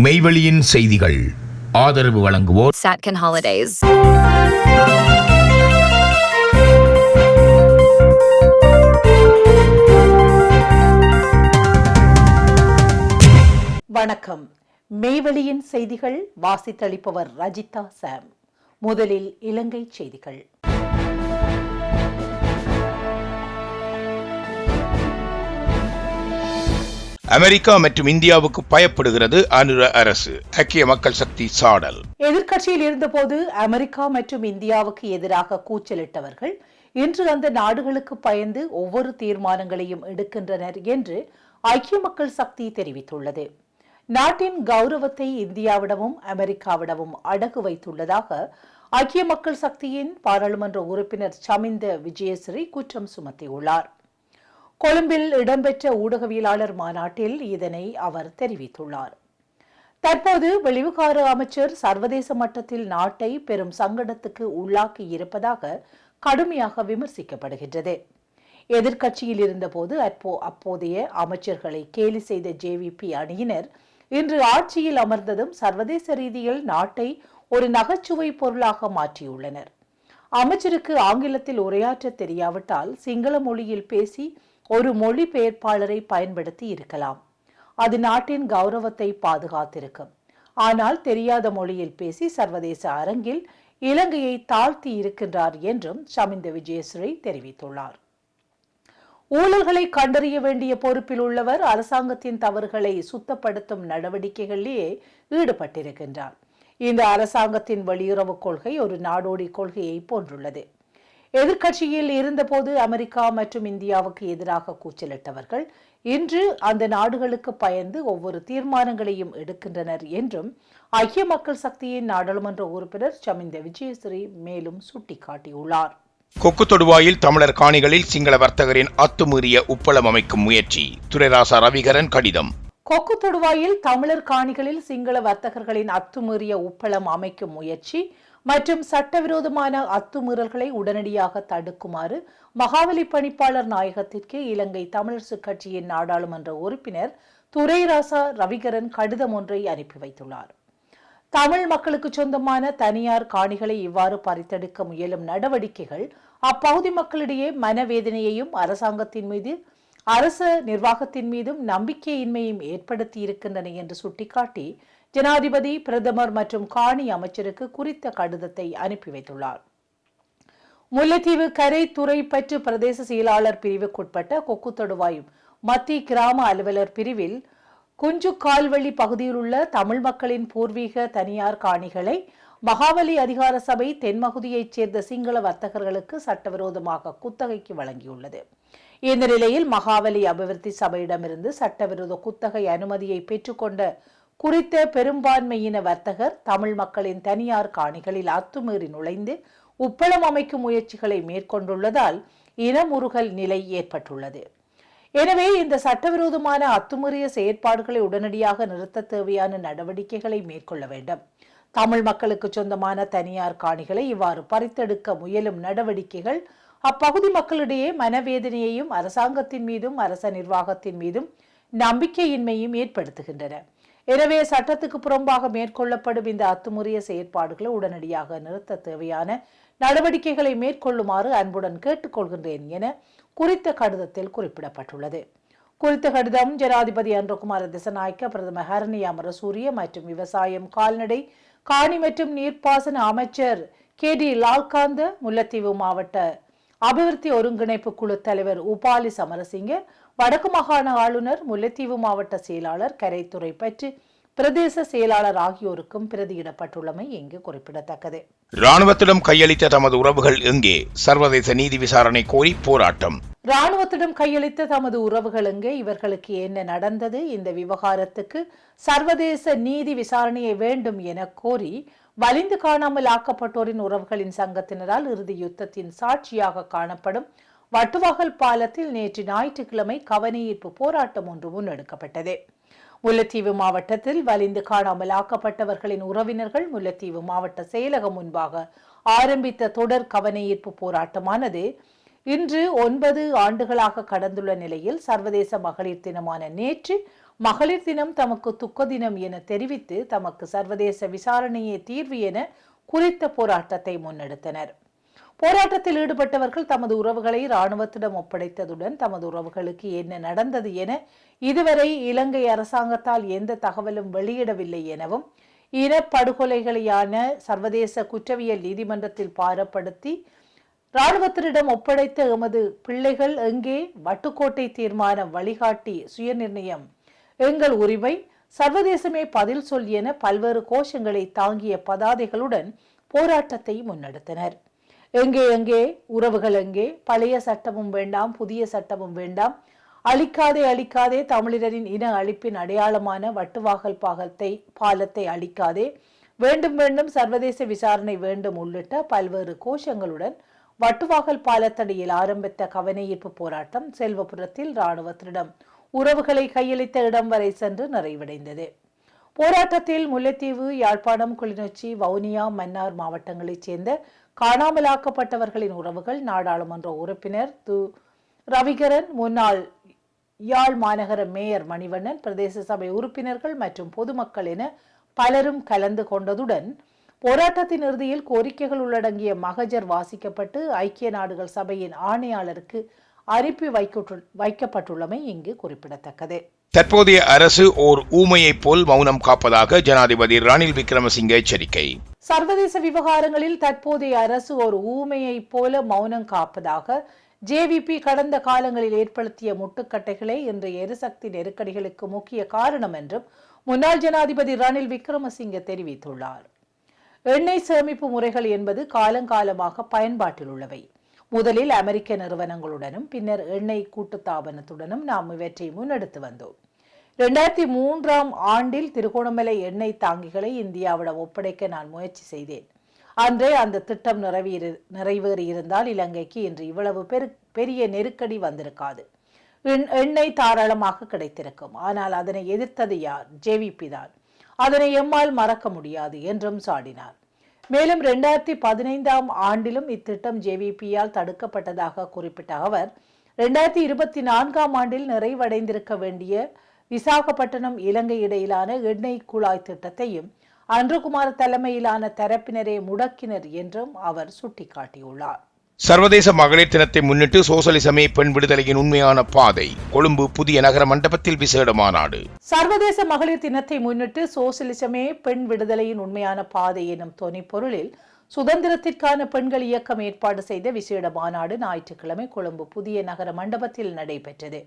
மெய்வெளியின் செய்திகள் ஆதரவு வழங்குவோர் Satcon Holidays. வணக்கம். மெய்வெளியின் செய்திகள் வாசித்தளிப்பவர் ரஜிதா சாம். முதலில் இலங்கை செய்திகள். அமெரிக்கா மற்றும் இந்தியாவுக்கு பயப்படுகிறது அனுர அரசு. ஐக்கிய மக்கள் சக்தி சாடல். எதிர்க்கட்சியில் இருந்தபோது அமெரிக்கா மற்றும் இந்தியாவுக்கு எதிராக கூச்சலிட்டவர்கள் இன்று அந்த நாடுகளுக்கு பயந்து ஒவ்வொரு தீர்மானங்களையும் எடுக்கின்றனர் என்று ஐக்கிய மக்கள் சக்தி தெரிவித்துள்ளது. நாட்டின் கௌரவத்தை இந்தியாவிடமும் அமெரிக்காவிடமும் அடகு வைத்துள்ளதாக ஐக்கிய மக்கள் சக்தியின் பாராளுமன்ற உறுப்பினர் சமிந்த விஜயஸ்ரீ குற்றம் சுமத்தியுள்ளார். கொழும்பில் இடம்பெற்ற ஊடகவியலாளர் மாநாட்டில் இதனை அவர் தெரிவித்துள்ளார். தற்போது வெளிவிகார அமைச்சர் சர்வதேச மட்டத்தில் நாட்டை பெரும் சங்கடத்துக்கு உள்ளாக்கி இருப்பதாக கடுமையாக விமர்சிக்கப்படுகின்றது. எதிர்க்கட்சியில் இருந்தபோது அப்போதைய அமைச்சர்களை கேலி செய்த ஜேவிபி அணியினர் இன்று ஆட்சியில் அமர்ந்ததும் சர்வதேச ரீதியில் நாட்டை ஒரு நகைச்சுவை பொருளாக மாற்றியுள்ளனர். அமைச்சருக்கு ஆங்கிலத்தில் உரையாற்ற தெரியாவிட்டால் சிங்கள மொழியில் பேசி ஒரு மொழிபெயர்ப்பாளரை பயன்படுத்தி இருக்கலாம். அது நாட்டின் கௌரவத்தை பாதுகாத்திருக்கும். ஆனால் தெரியாத மொழியில் பேசி சர்வதேச அரங்கில் இலங்கையை தாழ்த்தி இருக்கின்றார் என்றும் சமிந்த விஜயஸ்ரீ தெரிவித்துள்ளார். ஊழல்களை கண்டறிய வேண்டிய பொறுப்பில் உள்ளவர் அரசாங்கத்தின் தவறுகளை சுத்தப்படுத்தும் நடவடிக்கைகளிலேயே ஈடுபட்டிருக்கின்றார். இந்த அரசாங்கத்தின் வெளியுறவு கொள்கை ஒரு நாடோடி கொள்கையை போன்றுள்ளது. எதிர்க்கட்சியில் இருந்தபோது அமெரிக்கா மற்றும் இந்தியாவுக்கு எதிராக கூச்சலிட்டவர்கள் இன்று அந்த நாடுகளுக்கு பயந்து ஒவ்வொரு தீர்மானங்களையும் எடுக்கின்றனர் என்றும் ஐக்கிய மக்கள் சக்தியின் நாடாளுமன்ற உறுப்பினர் சமிந்த விஜயஸ்ரீ மேலும் சுட்டிக்காட்டியுள்ளார். கொக்கு தொடுவாயில் தமிழர் காணிகளில் சிங்கள வர்த்தகரின் அத்துமீறிய உப்பளம் அமைக்கும் முயற்சி. துரைராசா ரவிகரன் கடிதம். கொக்கு தொடுவாயில் தமிழர் காணிகளில் சிங்கள வர்த்தகர்களின் அத்துமீறிய உப்பளம் அமைக்கும் முயற்சி மற்றும் சட்டவிரோதமான அத்துமீறல்களை உடனடியாக தடுக்குமாறு மகாவலி பணிப்பாளர் நாயகத்திற்கு இலங்கை தமிழரசு கட்சியின் நாடாளுமன்ற உறுப்பினர் துரைராசா ரவிகரன் கடிதம் ஒன்றை அனுப்பி வைத்துள்ளார். தமிழ் மக்களுக்கு சொந்தமான தனியார் காணிகளை இவ்வாறு பறித்தெடுக்க முயலும் நடவடிக்கைகள் அப்பகுதி மக்களிடையே மனவேதனையையும் அரசாங்கத்தின் மீது அரச நிர்வாகத்தின் மீதும் நம்பிக்கையின்மையும் ஏற்படுத்தி இருக்கின்றன என்று சுட்டிக்காட்டி ஜனாதிபதி, பிரதமர் மற்றும் காணி அமைச்சருக்கு குறித்த கடிதத்தை அனுப்பி வைத்துள்ளார். முல்லைத்தீவு கரை துறை பற்று பிரதேச செயலாளர் பிரிவுக்குட்பட்ட கொக்கு தொடுவாய் மத்திய கிராம அலுவலர் பிரிவில் குஞ்சு கால்வழி பகுதியில் உள்ள தமிழ் மக்களின் பூர்வீக தனியார் காணிகளை மகாவலி அதிகார சபை தென்மகுதியைச் சேர்ந்த சிங்கள வர்த்தகர்களுக்கு சட்டவிரோதமாக குத்தகைக்கு வழங்கியுள்ளது. இந்த நிலையில் மகாவலி அபிவிருத்தி சபையிடமிருந்து சட்டவிரோத குத்தகை அனுமதியை பெற்றுக்கொண்ட குறித்த பெரும்பான்மையின வர்த்தகர் தமிழ் மக்களின் தனியார் காணிகளில் அத்துமீறி நுழைந்து உப்பளம் அமைக்கும் முயற்சிகளை மேற்கொண்டுள்ளதால் இனமுறுகல் நிலை ஏற்பட்டுள்ளது. எனவே இந்த சட்டவிரோதமான அத்துமீறிய செயற்பாடுகளை உடனடியாக நிறுத்த தேவையான நடவடிக்கைகளை மேற்கொள்ள வேண்டும். தமிழ் மக்களுக்கு சொந்தமான தனியார் காணிகளை இவ்வாறு பறித்தெடுக்க முயலும் நடவடிக்கைகள் அப்பகுதி மக்களிடையே மனவேதனையையும் அரசாங்கத்தின் மீதும் அரச நிர்வாகத்தின் மீதும் நம்பிக்கையின்மையும் ஏற்படுத்துகின்றன. எனவே சட்டத்துக்கு புறம்பாக மேற்கொள்ளப்படும் இந்த அத்துமுறைய செயற்பாடுகளை உடனடியாக நிறுத்த தேவையான நடவடிக்கைகளை மேற்கொள்ளுமாறு அன்புடன் கேட்டுக்கொள்கின்றேன் என குறித்த கடிதத்தில் குறிப்பிடப்பட்டுள்ளது. குறித்த கடிதம் ஜனாதிபதி அன்றகுமார திசநாயக்க, பிரதமர் ஹரணி அமரசூரிய மற்றும் விவசாயம், கால்நடை, காணி மற்றும் நீர்ப்பாசன அமைச்சர் KD லால்காந்த, முல்லைத்தீவு மாவட்ட அபிவிருத்தி ஒருங்கிணைப்பு குழு தலைவர் உபாலி சமரசிங்க, வடக்கு மாகாண ஆளுநர், முல்லைத்தீவு மாவட்ட செயலாளர், கரைத்துறை பற்றி பிரதேச செயலாளர் ஆகியோருக்கும் பிரதியிடப்பட்டுள்ளமை இங்கு குறிப்பிடத்தக்கது. ராணுவத்திடம் கையளித்த தமது உறவுகள் எங்கே? சர்வதேச நீதி விசாரணை கோரி போராட்டம். ராணுவத்திடம் கையளித்த தமது உறவுகள் எங்கே? இவர்களுக்கு என்ன நடந்தது? இந்த விவகாரத்துக்கு சர்வதேச நீதி விசாரணையை வேண்டும் என கோரி வலிந்து காணாமல் ஆக்கப்பட்டோரின் உறவுகளின் சங்கத்தினரால் இறுதி யுத்தத்தின் சாட்சியாக காணப்படும் வட்டுவாகல் பாலத்தில் நேற்று ஞாயிற்றுக்கிழமை கவனஈர்ப்பு போராட்டம் ஒன்று முன்னெடுக்கப்பட்டது. முல்லைத்தீவு மாவட்டத்தில் வலிந்து காணாமல் ஆக்கப்பட்டவர்களின் உறவினர்கள் முல்லைத்தீவு மாவட்ட செயலகம் முன்பாக ஆரம்பித்த தொடர் கவனஈர்ப்பு போராட்டமானது இன்று 9 ஆண்டுகளாக கடந்துள்ள நிலையில் சர்வதேச மகளிர் தினமான நேற்று மகளிர் தினம் தமக்கு துக்க தினம் என தெரிவித்து தமக்கு சர்வதேச விசாரணையே தீர்வு என குறித்த போராட்டத்தை முன்னெடுத்தனர். போராட்டத்தில் ஈடுபட்டவர்கள் தமது உறவுகளை இராணுவத்திடம் ஒப்படைத்ததுடன் தமது உறவுகளுக்கு என்ன நடந்தது என இதுவரை இலங்கை அரசாங்கத்தால் எந்த தகவலும் வெளியிடவில்லை எனவும், இனப்படுகொலைகளையான சர்வதேச குற்றவியல் நீதிமன்றத்தில் பாரப்படுத்தி இராணுவத்தினரிடம் ஒப்படைத்த எமது பிள்ளைகள் எங்கே, வட்டுக்கோட்டை தீர்மானம், வழிகாட்டி, சுயநிர்ணயம், எங்கள் உரிமை, சர்வதேசமே பதில் சொல் என பல்வேறு கோஷங்களை தாங்கிய பதாதைகளுடன் போராட்டத்தை முன்னெடுத்தனர். எங்கே உறவுகள் எங்கே, பழைய சட்டமும் வேண்டாம், புதிய சட்டமும் வேண்டாம், அழிக்காதே தமிழரின் இன அழிப்பின் அடையாளமான வட்டுவாகல் பாலத்தை அழிக்காதே, வேண்டும் சர்வதேச விசாரணை வேண்டும் உள்ளிட்ட பல்வேறு கோஷங்களுடன் வட்டுவாகல் பாலத்தடியில் ஆரம்பித்த கவனஈர்ப்பு போராட்டம் செல்வபுரத்தில் இராணுவத்திடம் உறவுகளை கையளித்த இடம் வரை சென்று நிறைவடைந்தது. போராட்டத்தில் முல்லைத்தீவு, யாழ்ப்பாணம், கிளிநொச்சி, வவுனியா, மன்னார் மாவட்டங்களைச் சேர்ந்த காணாமலாக்கப்பட்டவர்களின் உறவுகள், நாடாளுமன்ற உறுப்பினர் ரவிகரன், முன்னாள் யாழ் மாநகர மேயர் மணிவண்ணன், பிரதேச சபை உறுப்பினர்கள் மற்றும் பொதுமக்கள் என பலரும் கலந்து கொண்டதுடன் போராட்டத்தின் இறுதியில் கோரிக்கைகள் உள்ளடங்கிய மகஜர் வாசிக்கப்பட்டு ஐக்கிய நாடுகள் சபையின் ஆணையாளருக்கு அனுப்பி வைக்கப்பட்டுள்ளமை இங்கு குறிப்பிடத்தக்கது. தற்போதைய அரசு ஓர் ஊமையைப் போல் மௌனம் காப்பதாக ஜனாதிபதி ரணில் விக்ரமசிங்கே எச்சரிக்கை. சர்வதேச விவகாரங்களில் தற்போதைய அரசு ஒரு ஊமையைப் போல மௌனம் காப்பதாக ஜேவிபி கடந்த காலங்களில் ஏற்படுத்திய முட்டுக்கட்டைகளே இன்றைய எரிசக்தி நெருக்கடிகளுக்கு முக்கிய காரணம் என்றும் முன்னாள் ஜனாதிபதி ரணில் விக்ரமசிங்கே தெரிவித்துள்ளார். எண்ணெய் சேமிப்பு முறைகள் என்பது காலங்காலமாக பயன்பாட்டில் உள்ளவை. முதலில் அமெரிக்க நிறுவனங்களுடனும் பின்னர் எண்ணெய் கூட்டுத்தாபனத்துடனும் நாம் இவற்றை முன்னெடுத்து வந்தோம். 2003 ஆண்டில் திருகோணமலை எண்ணெய் தாங்கிகளை இந்தியாவிடம் ஒப்படைக்க நான் முயற்சி செய்தேன். அன்றே அந்த திட்டம் நிறைவேறியிருந்தால் இலங்கைக்கு இன்று இவ்வளவு பெரிய நெருக்கடி வந்திருக்காது. எண்ணெய் தாராளமாக கிடைத்திருக்கும். ஆனால் அதனை எதிர்த்தது யார்? ஜேவிபி தான். அதனை எம்மால் மறக்க முடியாது என்றும் சாடினார். மேலும் 2015 ஆண்டிலும் இத்திட்டம் ஜேவிபியால் தடுக்கப்பட்டதாக குறிப்பிட்ட அவர் 2024 ஆண்டில் நிறைவடைந்திருக்க வேண்டிய விசாகப்பட்டினம் இலங்கை இடையிலான எண்ணெய் குழாய் திட்டத்தையும் அன்றுகுமார் தலைமையிலான தரப்பினரே முடக்கினர் என்றும் அவர் சுட்டிக்காட்டியுள்ளார். சர்வதேச மகளிர் தினத்தை முன்னிட்டு சோசலிசமே பெண் விடுதலையின் உண்மையான பாதை, கொழும்பு புதிய நகர மண்டபத்தில் விசேட மாநாடு. சர்வதேச மகளிர் தினத்தை முன்னிட்டு சோசலிசமே பெண் விடுதலையின் உண்மையான பாதை எனும் தொனி பொருளில் சுதந்திரத்திற்கான பெண்கள் இயக்கம் ஏற்பாடு செய்த விசேட மாநாடு ஞாயிற்றுக்கிழமை கொழும்பு புதிய நகர மண்டபத்தில் நடைபெற்றது.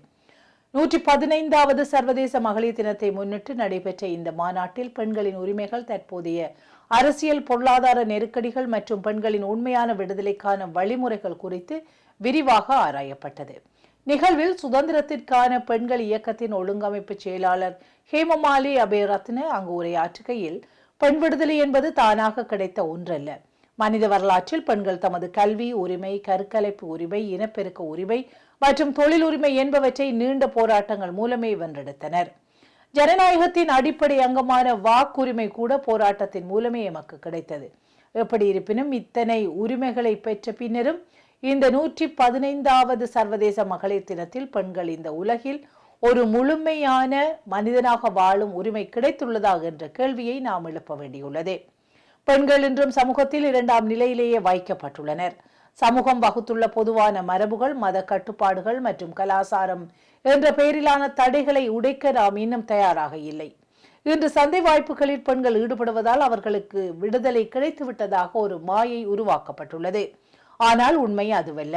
115வது சர்வதேச மகளிர் தினத்தை முன்னிட்டு நடைபெற்ற இந்த மாநாட்டில் பெண்களின் உரிமைகள், தற்போதைய அரசியல் பொருளாதார நெருக்கடிகள் மற்றும் பெண்களின் உண்மையான விடுதலைக்கான வழிமுறைகள் குறித்து விரிவாக ஆராயப்பட்டது. நிகழ்வில் சுதந்திரத்திற்கான பெண்கள் இயக்கத்தின் ஒழுங்கமைப்பு செயலாளர் ஹேமமாலி அபேரத்ன அங்கு உரையாற்றுகையில், பெண் விடுதலை என்பது தானாக கிடைத்த ஒன்றல்ல. மனித வரலாற்றில் பெண்கள் தமது கல்வி உரிமை, கருக்கலைப்பு உரிமை, இனப்பெருக்க உரிமை மற்றும் தொழில் உரிமை என்பவற்றை நீண்ட போராட்டங்கள் மூலமே வென்றெடுத்தனர். ஜனநாயகத்தின் அடிப்படை அங்கமான வாக்குரிமை கூட போராட்டத்தின் மூலமே எமக்கு கிடைத்தது. எப்படி இருப்பினும் இத்தனை உரிமைகளை பெற்ற பின்னரும் இந்த 115வது சர்வதேச மகளிர் தினத்தில் பெண்கள் இந்த உலகில் ஒரு முழுமையான மனிதனாக வாழும் உரிமை கிடைத்துள்ளதா என்ற கேள்வியை நாம் எழுப்ப வேண்டியுள்ளது. பெண்கள் இன்றும் சமூகத்தில் 2ஆம் நிலையிலேயே வைக்கப்பட்டுள்ளனர். சமூகம் வகுத்துள்ள பொதுவான மரபுகள், மத கட்டுப்பாடுகள் மற்றும் கலாசாரம் என்ற பெயரிலான தடைகளை உடைக்க நாம் இன்னும் தயாராக இல்லை. இன்று சந்தை வாய்ப்புகளில் பெண்கள் ஈடுபடுவதால் அவர்களுக்கு விடுதலை கிடைத்துவிட்டதாக ஒரு மாயை உருவாக்கப்பட்டுள்ளது. ஆனால் உண்மை அதுவல்ல.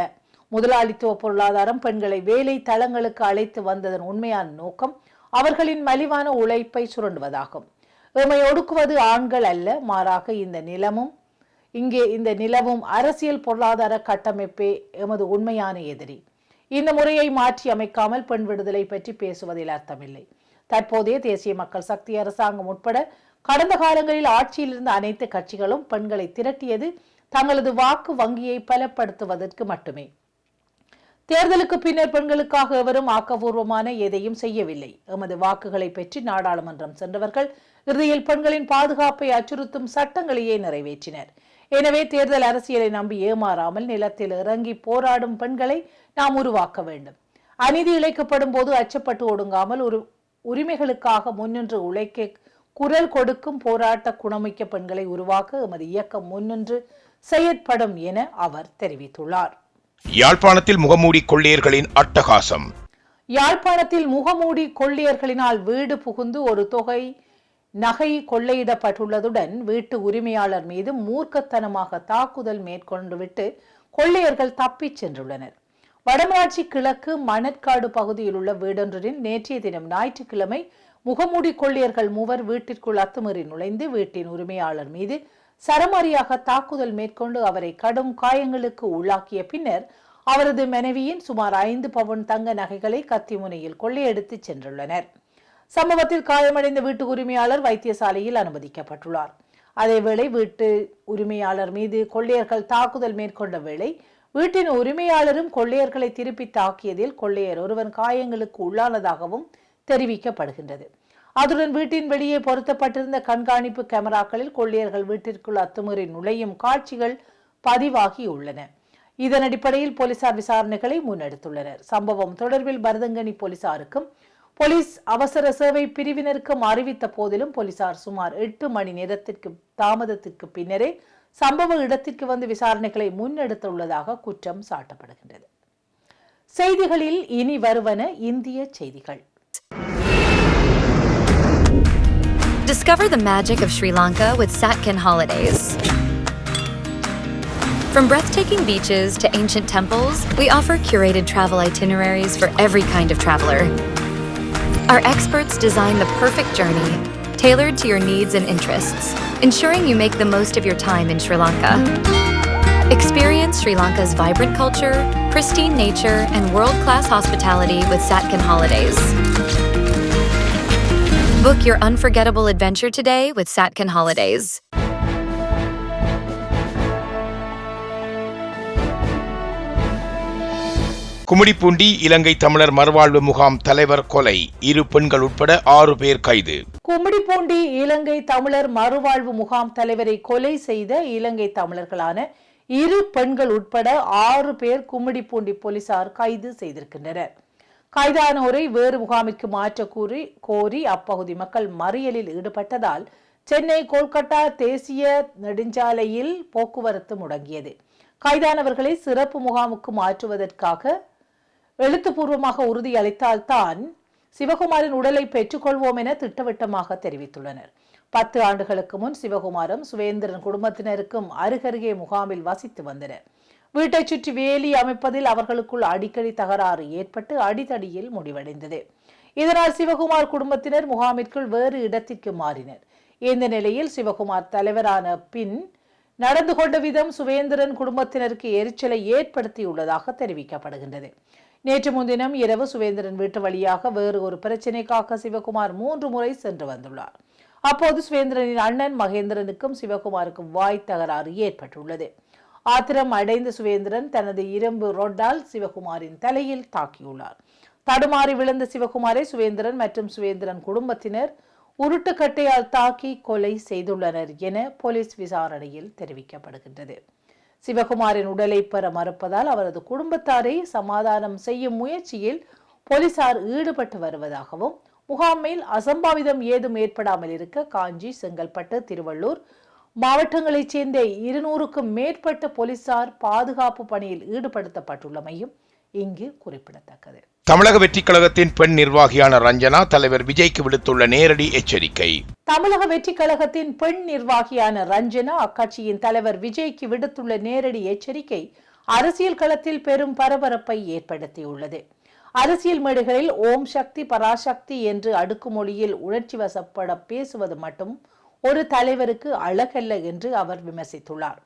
முதலாளித்துவ பொருளாதாரம் பெண்களை வேலை தளங்களுக்கு அழைத்து வந்ததன் உண்மையான நோக்கம் அவர்களின் மலிவான உழைப்பை சுரண்டுவதாகும். எம்மை ஒடுக்குவது ஆண்கள் அல்ல, மாறாக இந்த நிலவும் அரசியல் பொருளாதார கட்டமைப்பே எமது உண்மையான எதிரி. இந்த முறையை மாற்றி அமைக்காமல் பெண் விடுதலை பற்றி பேசுவதில் அர்த்தமில்லை. தற்போதைய தேசிய மக்கள் சக்தி அரசாங்கம் உட்பட கடந்த காலங்களில் ஆட்சியில் இருந்த அனைத்து கட்சிகளும் பெண்களை திரட்டியது தங்களது வாக்கு வங்கியை பலப்படுத்துவதற்கு மட்டுமே. தேர்தலுக்கு பின்னர் பெண்களுக்காக எவரும் ஆக்கப்பூர்வமான எதையும் செய்யவில்லை. எமது வாக்குகளை பெற்று நாடாளுமன்றம் சென்றவர்கள் இறுதியில் பெண்களின் பாதுகாப்பை அச்சுறுத்தும் சட்டங்களையே நிறைவேற்றினர். எனவே தேர்தல் அரசியலை நம்பி ஏமாறாமல் நிலத்தில் இறங்கி போராடும் பெண்களை நாம் உருவாக்க வேண்டும். அநீதி இழைக்கப்படும் போது அச்சப்பட்டு ஒடுங்காமல் உரிமைகளுக்காக முன்னின்று உழைக்க குரல் கொடுக்கும் போராட்ட குணமிக்க பெண்களை உருவாக்க எமது இயக்கம் முன்னின்று செயற்படும் என அவர் தெரிவித்துள்ளார். யாழ்ப்பாணத்தில் முகமூடி கொள்ளையர்களின் அட்டகாசம். யாழ்ப்பாணத்தில் முகமூடி கொள்ளையர்களினால் வீடு புகுந்து ஒரு தொகை நகை கொள்ளையிடப்பட்டுள்ளதுடன் வீட்டு உரிமையாளர் மீது மூர்க்கத்தனமாக தாக்குதல் மேற்கொண்டுவிட்டு கொள்ளையர்கள் தப்பிச் சென்றுள்ளனர். வடமராட்சி கிழக்கு மணற்காடு பகுதியில் உள்ள வீடொன்றில் நேற்றைய தினம் ஞாயிற்றுக்கிழமை முகமூடி கொள்ளையர்கள் மூவர் வீட்டிற்குள் அத்துமீறி நுழைந்து வீட்டின் உரிமையாளர் மீது சரமாரியாக தாக்குதல் மேற்கொண்டு அவரை கடும் காயங்களுக்கு உள்ளாக்கிய பின்னர் அவரது மனைவியின் சுமார் 5 பவுன் தங்க நகைகளை கத்திமுனையில் கொள்ளையடித்து சென்றுள்ளனர். சம்பவத்தில் காயமடைந்த வீட்டு உரிமையாளர் வைத்தியசாலையில் அனுமதிக்கப்பட்டுள்ளார். அதேவேளை வீட்டு உரிமையாளர் மீது கொள்ளையர்கள் தாக்குதல் மேற்கொண்ட வேளை வீட்டின் உரிமையாளரும் கொள்ளையர்களை திருப்பி தாக்கியதில் கொள்ளையர் ஒருவன் காயங்களுக்கு உள்ளானதாகவும் தெரிவிக்கப்படுகின்றது. அதுடன் வீட்டின் வெளியே பொருத்தப்பட்டிருந்த கண்காணிப்பு கேமராக்களில் கொள்ளையர்கள் வீட்டிற்குள் அத்துமீறி நுழையும் காட்சிகள் பதிவாகியுள்ளன. இதன் அடிப்படையில் போலீசார் விசாரணைகளை முன்னெடுத்துள்ளனர். சம்பவம் தொடர்பில் பரதங்கனி போலீசாருக்கும் போலீஸ் அவசர சேவை பிரிவினருக்கும் அறிவித்த போதிலும் போலீசார் சுமார் 8 மணி நேரத்திற்கு தாமதத்திற்கு பின்னரே சம்பவ இடத்திற்கு வந்து விசாரணைகளை முன்னெடுத்துள்ளதாக குற்றம் சாட்டப்படுகின்றது. செய்திகளில் இனி வருவன இந்திய செய்திகள். Discover the magic of Sri Lanka with Satkin Holidays. From breathtaking beaches to ancient temples, we offer curated travel itineraries for every kind of traveler. Our experts design the perfect journey, tailored to your needs and interests, ensuring you make the most of your time in Sri Lanka. Experience Sri Lanka's vibrant culture, pristine nature, and world-class hospitality with Satkin Holidays. Book your unforgettable adventure today with Satkin Holidays. Gummidipoondi இலங்கை தமிழர் மறுவாழ்வு முகாம் தலைவர் கொலை, 2 பெண்கள் உட்பட 6 பேர் கைது. கும்மிடிப்பூண்டி இலங்கை தமிழர் மறுவாழ்வு முகாம் தலைவரை கொலை செய்த இலங்கை தமிழர்களான 2 பெண்கள் உட்பட 6 பேர் கும்மிடிப்பூண்டி போலீசார் கைது செய்திருக்கின்றனர். கைதானோரை வேறு முகாமிற்கு மாற்ற கோரி அப்பகுதி மக்கள் மறியலில் ஈடுபட்டதால் சென்னை கோல்கட்டா தேசிய நெடுஞ்சாலையில் போக்குவரத்து முடங்கியது. கைதானவர்களை சிறப்பு முகாமுக்கு மாற்றுவதற்காக எழுத்துப்பூர்வமாக உறுதியளித்தால்தான் சிவகுமாரின் உடலை பெற்றுக்கொள்வோம் என திட்டவட்டமாக தெரிவித்துள்ளனர். 10 ஆண்டுகளுக்கு முன் சிவகுமாரும் சுவேந்திரன் குடும்பத்தினருக்கும் அருகருகே முகாமில் வசித்து வந்தனர். வீட்டை சுற்றி வேலி அமைப்பதில் அவர்களுக்குள் அடிக்கடி தகராறு ஏற்பட்டு அடிதடியில் முடிவடைந்தது. இதனால் சிவகுமார் குடும்பத்தினர் முகாமிற்குள் வேறு இடத்திற்கு மாறினர். இந்த நிலையில் சிவகுமார் தலைவரான பின் நடந்து கொண்ட விதம் சுவேந்திரன் குடும்பத்தினருக்கு எரிச்சலை ஏற்படுத்தியுள்ளதாக தெரிவிக்கப்படுகின்றது. நேற்று முன்தினம் இரவு சுவேந்திரன் வீட்டு வழியாக வேறு ஒரு பிரச்சினைக்காக சிவகுமார் 3 முறை சென்று வந்துள்ளார். அப்போது சுவேந்திரனின் அண்ணன் மகேந்திரனுக்கும் சிவகுமாருக்கும் வாய் தகராறு ஏற்பட்டுள்ளது. ஆத்திரம் அடைந்த சுவேந்திரன் தனது இரும்பு ரொட்டால் சிவகுமாரின் தலையில் தாக்கியுள்ளார். தடுமாறி விழுந்த சிவகுமாரை சுவேந்திரன் மற்றும் சுவேந்திரன் குடும்பத்தினர் உருட்டுக்கட்டையால் தாக்கி கொலை செய்துள்ளனர் என போலீஸ் விசாரணையில் தெரிவிக்கப்படுகின்றது. சிவகுமாரின் உடலை பெற மறுப்பதால் அவரது குடும்பத்தாரை சமாதானம் செய்யும் முயற்சியில் போலீசார் ஈடுபட்டு வருவதாகவும் முகாமில் அசம்பாவிதம் ஏதும் ஏற்படாமல் இருக்க காஞ்சி, செங்கல்பட்டு, திருவள்ளூர் மாவட்டங்களைச் சேர்ந்த 200க்கும் மேற்பட்ட போலீசார் பாதுகாப்பு பணியில் ஈடுபடுத்தப்பட்டுள்ளமையும் இங்கு குறிப்பிடத்தக்கது. தமிழக வெற்றி கழகத்தின் பெண் நிர்வாகியான ரஞ்சனா தலைவர் விஜய்க்கு விடுத்துள்ள நேரடி எச்சரிக்கை. தமிழக வெற்றி கழகத்தின் பெண் நிர்வாகியான ரஞ்சனா அக்கட்சியின் தலைவர் விஜய்க்கு விடுத்துள்ள நேரடி எச்சரிக்கை அரசியல் களத்தில் பெரும் பரபரப்பை ஏற்படுத்தியுள்ளது. அரசியல் மேடைகளில் ஓம் சக்தி பராசக்தி என்று அடுக்குமொழியில் உணர்ச்சி வசப்பட பேசுவது மட்டும் ஒரு தலைவருக்கு அழகல்ல என்று அவர் விமர்சித்துள்ளார்.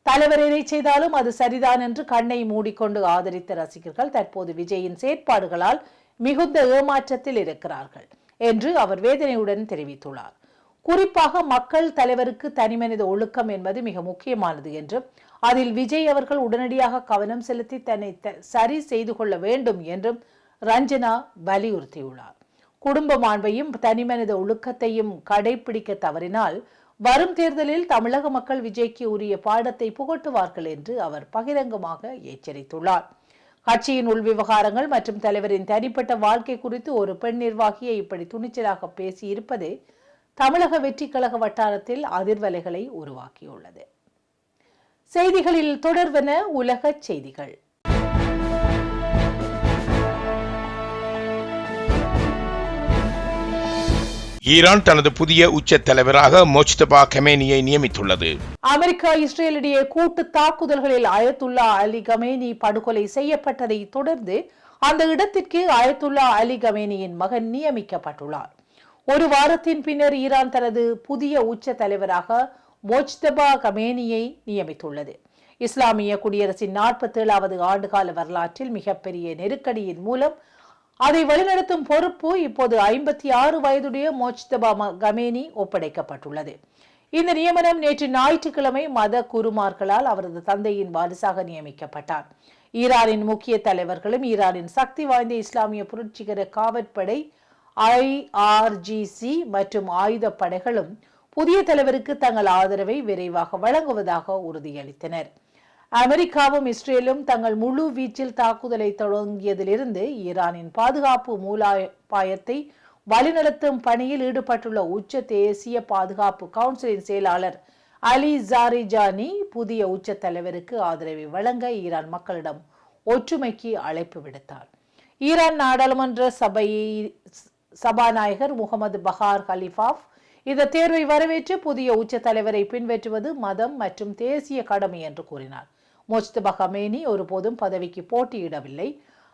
தலைவர் எதை செய்தாலும் அது சரிதான் என்று கண்ணை மூடிக்கொண்டு ஆதரித்த ரசிகர்கள் தற்போது விஜயின் செயற்பாடுகளால் மிகுந்த ஏமாற்றத்தில் இருக்கிறார்கள் என்று அவர் வேதனையுடன் தெரிவித்துள்ளார். குறிப்பாக மக்கள் தலைவருக்கு தனிமனித ஒழுக்கம் என்பது மிக முக்கியமானது என்றும் அதில் விஜய் அவர்கள் உடனடியாக கவனம் செலுத்தி தன்னை சரி செய்து கொள்ள வேண்டும் என்றும் ரஞ்சனா வலியுறுத்தியுள்ளார். குடும்ப மாண்பையும் தனிமனித ஒழுக்கத்தையும் கடைபிடிக்க தவறினால் வரும் தேர்தலில் தமிழக மக்கள் விஜய்க்கு உரிய பாடத்தை புகட்டுவார்கள் என்று அவர் பகிரங்கமாக எச்சரித்துள்ளார். கட்சியின் உள் விவகாரங்கள் மற்றும் தலைவரின் தனிப்பட்ட வாழ்க்கை குறித்து ஒரு பெண் நிர்வாகியை இப்படி துணிச்சலாக பேசியிருப்பது தமிழக வெற்றி கழக வட்டாரத்தில் அதிர்வலைகளை உருவாக்கியுள்ளது. செய்திகளில் தொடர்வன உலக செய்திகள். ஈரான் தனது புதிய உச்ச தலைவராக மொஜ்தபா கமேனியை நியமித்துள்ளது. அமெரிக்கா இஸ்ரேலிடையே கூட்டு தாக்குதல்களில் அயத்துல்லா அலி கமேனி படுகொலை செய்யப்பட்டதை தொடர்ந்து அந்த இடத்திற்கு அயத்துல்லா அலி கமேனியின் மகன் நியமிக்கப்பட்டுள்ளார். ஒரு வாரத்தின் பின்னர் ஈரான் தனது புதிய உச்ச தலைவராக மொஜ்தபா கமேனியை நியமித்துள்ளது. இஸ்லாமிய குடியரசின் 47வது ஆண்டுகால வரலாற்றில் மிகப்பெரிய நெருக்கடியின் மூலம் அதை வழிநடத்தும் பொறுப்பு இப்போது 56 வயதுடைய மொஜ்தபா கமேனி ஒப்படைக்கப்பட்டுள்ளது. இந்த நியமனம் நேற்று ஞாயிற்றுக்கிழமை மத குருமார்களால் அவரது தந்தையின் வாரிசாக நியமிக்கப்பட்டார். ஈரானின் முக்கிய தலைவர்களும் ஈரானின் சக்தி வாய்ந்த இஸ்லாமிய புரட்சிகர காவற்படை IRGC மற்றும் ஆயுத படைகளும் புதிய தலைவருக்கு தங்கள் ஆதரவை விரைவாக வழங்குவதாக உறுதியளித்தனர். அமெரிக்காவும் இஸ்ரேலும் தங்கள் முழு வீச்சில் தாக்குதலை தொடங்கியதிலிருந்து ஈரானின் பாதுகாப்பு மூலோபாயத்தை வழிநடத்தும் பணியில் ஈடுபட்டுள்ள உச்ச தேசிய பாதுகாப்பு கவுன்சிலின் செயலாளர் அலி ஜாரிஜானி புதிய உச்ச தலைவருக்கு ஆதரவை வழங்க ஈரான் மக்களிடம் ஒற்றுமைக்கு அழைப்பு விடுத்தார். ஈரான் நாடாளுமன்ற சபாநாயகர் முகமது பஹார் கலிஃபாப் இந்த தேர்வை வரவேற்று புதிய உச்ச தலைவரை பின்பற்றுவது மதம் மற்றும் தேசிய கடமை என்று கூறினார். மொஜ்தபா கமேனி ஒருபோதும் பதவிக்கு போட்டியிடவில்லை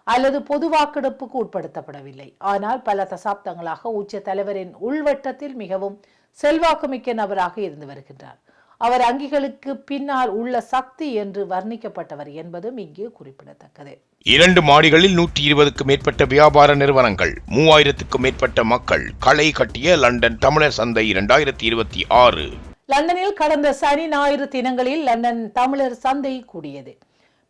அல்லது பொது வாக்கெடுப்புக்கு உட்படுத்தப்படவில்லை. ஆனால் பல தசாப்தங்களாக உச்ச தலைவரின் உள்வட்டத்தில் மிகவும் செல்வாக்குமிக்க நபராக இருந்து வருகின்றார். அவர் அங்கிகளுக்கு பின்னால் உள்ள சக்தி என்று வர்ணிக்கப்பட்டவர் என்பதும் இங்கு குறிப்பிடத்தக்கது. 2 மாடிகளில் 120க்கும் மேற்பட்ட வியாபார நிறுவனங்கள், 3000க்கும் மேற்பட்ட மக்கள் களை கட்டிய லண்டன் தமிழர் சந்தை 2026. லண்டனில் கடந்த சனி ஞாயிறு தினங்களில் லண்டன் தமிழர் சந்தை கூடியது.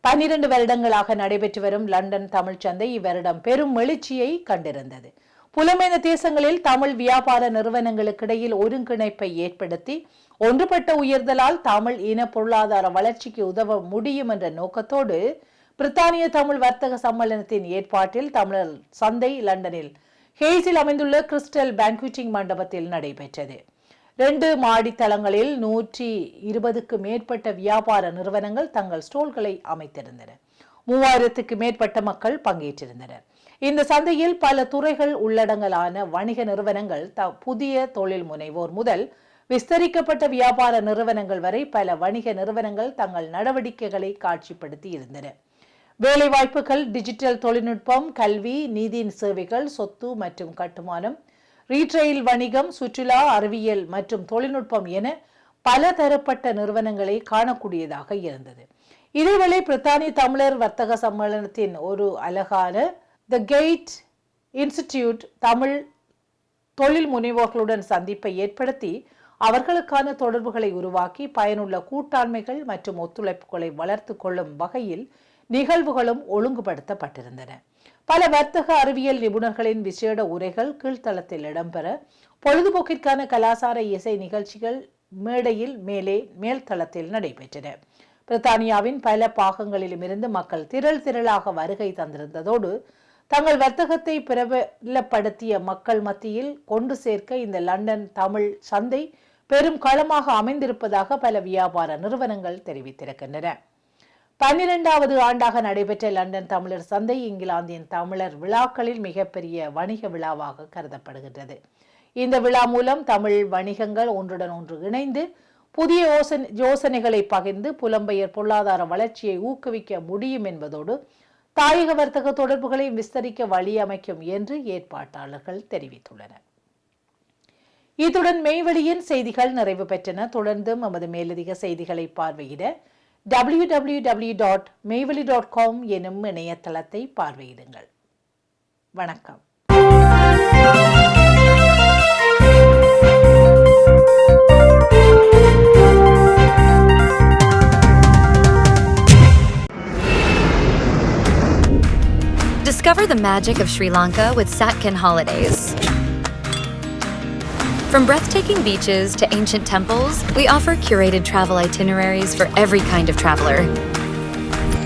12 வருடங்களாக நடைபெற்று வரும் லண்டன் தமிழ் சந்தை இவ்வருடம் பெரும் எழுச்சியை கண்டிருந்தது. புலம்பெயர்ந்த தேசங்களில் தமிழ் வியாபார நிறுவனங்களுக்கிடையில் ஒருங்கிணைப்பை ஏற்படுத்தி ஒன்றுபட்ட உயர்தலால் தமிழ் இன பொருளாதார வளர்ச்சிக்கு உதவ முடியும் என்ற நோக்கத்தோடு பிரித்தானிய தமிழ் வர்த்தக சம்மேளனத்தின் ஏற்பாட்டில் தமிழர் சந்தை லண்டனில் ஹேஸில் அமைந்துள்ள கிறிஸ்டல் பேங்க்விட்டிங் மண்டபத்தில் நடைபெற்றது. 2 மாடித்தளங்களில் 120க்கும் மேற்பட்ட வியாபார நிறுவனங்கள் தங்கள் ஸ்டோல்களை அமைத்திருந்தன. 3000க்கும் மேற்பட்ட மக்கள் பங்கேற்றிருந்தனர். இந்த சந்தையில் பல துறைகள் உள்ளடங்கலான வணிக நிறுவனங்கள், புதிய தொழில் முனைவோர் முதல் விஸ்தரிக்கப்பட்ட வியாபார நிறுவனங்கள் வரை பல வணிக நிறுவனங்கள் தங்கள் நடவடிக்கைகளை காட்சிப்படுத்தி இருந்தன. வேலைவாய்ப்புகள், டிஜிட்டல் தொழில்நுட்பம், கல்வி, நீதி சேவைகள், சொத்து மற்றும் கட்டுமானம், ரீட்ரெயில் வணிகம், சுற்றுலா, அறிவியல் மற்றும் தொழில்நுட்பம் என பல தரப்பட்ட நிறுவனங்களை காணக்கூடியதாக இருந்தது. இதேவேளை பிரித்தானிய தமிழர் வர்த்தக சம்மேளனத்தின் ஒரு அழகான தி கேட் இன்ஸ்டிடியூட் தமிழ் தொழில் முனைவோர்களுடன் சந்திப்பை ஏற்படுத்தி அவர்களுக்கான தொடர்புகளை உருவாக்கி பயனுள்ள கூட்டாண்மைகள் மற்றும் ஒத்துழைப்புகளை வளர்த்து கொள்ளும் வகையில் நிகழ்வுகளும் ஒழுங்குபடுத்தப்பட்டிருந்தன. பல வர்த்தக அறிவியல் நிபுணர்களின் விசேட உரைகள் கீழ்த்தளத்தில் இடம்பெற, பொழுதுபோக்கிற்கான கலாசார இசை நிகழ்ச்சிகள் மேடையில் மேல்தளத்தில் நடைபெற்றன. பிரித்தானியாவின் பல பாகங்களிலும் இருந்து மக்கள் திரளாக வருகை தந்திருந்ததோடு தங்கள் வர்த்தகத்தை பிரபலப்படுத்திய மக்கள் மத்தியில் கொண்டு சேர்க்க இந்த லண்டன் தமிழ் சந்தை பெரும் களமாக அமைந்திருப்பதாக பல வியாபார நிறுவனங்கள் தெரிவித்திருக்கின்றன. 12வது ஆண்டாக நடைபெற்ற லண்டன் தமிழர் சந்தை இங்கிலாந்தின் தமிழர் விழாக்களில் மிகப்பெரிய வணிக விழாவாக கருதப்படுகின்றது. இந்த விழா மூலம் தமிழ் வணிகங்கள் ஒன்றுடன் ஒன்று இணைந்து புதிய யோசனைகளை பகிர்ந்து புலம்பெயர் பொருளாதார வளர்ச்சியை ஊக்குவிக்க முடியும் என்பதோடு தாயக வர்த்தக தொடர்புகளை விஸ்தரிக்க வழி அமைக்கும் என்று ஏற்பாட்டாளர்கள் தெரிவித்துள்ளனர். இத்துடன் மெய்வெளியின் செய்திகள் நிறைவு பெற்றன. தொடர்ந்தும் நமது மேலதிக செய்திகளை பார்வையிட www.மெய்வெளி.com எனும் இணையதளத்தை பார்வையிடுங்கள். வணக்கம். Discover the magic of Sri Lanka with Satkin Holidays. From breathtaking beaches to ancient temples, we offer curated travel itineraries for every kind of traveler.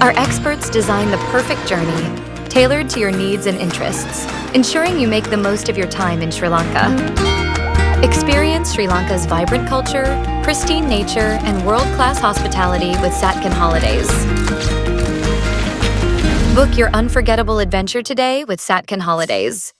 Our experts design the perfect journey, tailored to your needs and interests, ensuring you make the most of your time in Sri Lanka. Experience Sri Lanka's vibrant culture, pristine nature, and world-class hospitality with Satcon Holidays. Book your unforgettable adventure today with Satcon Holidays.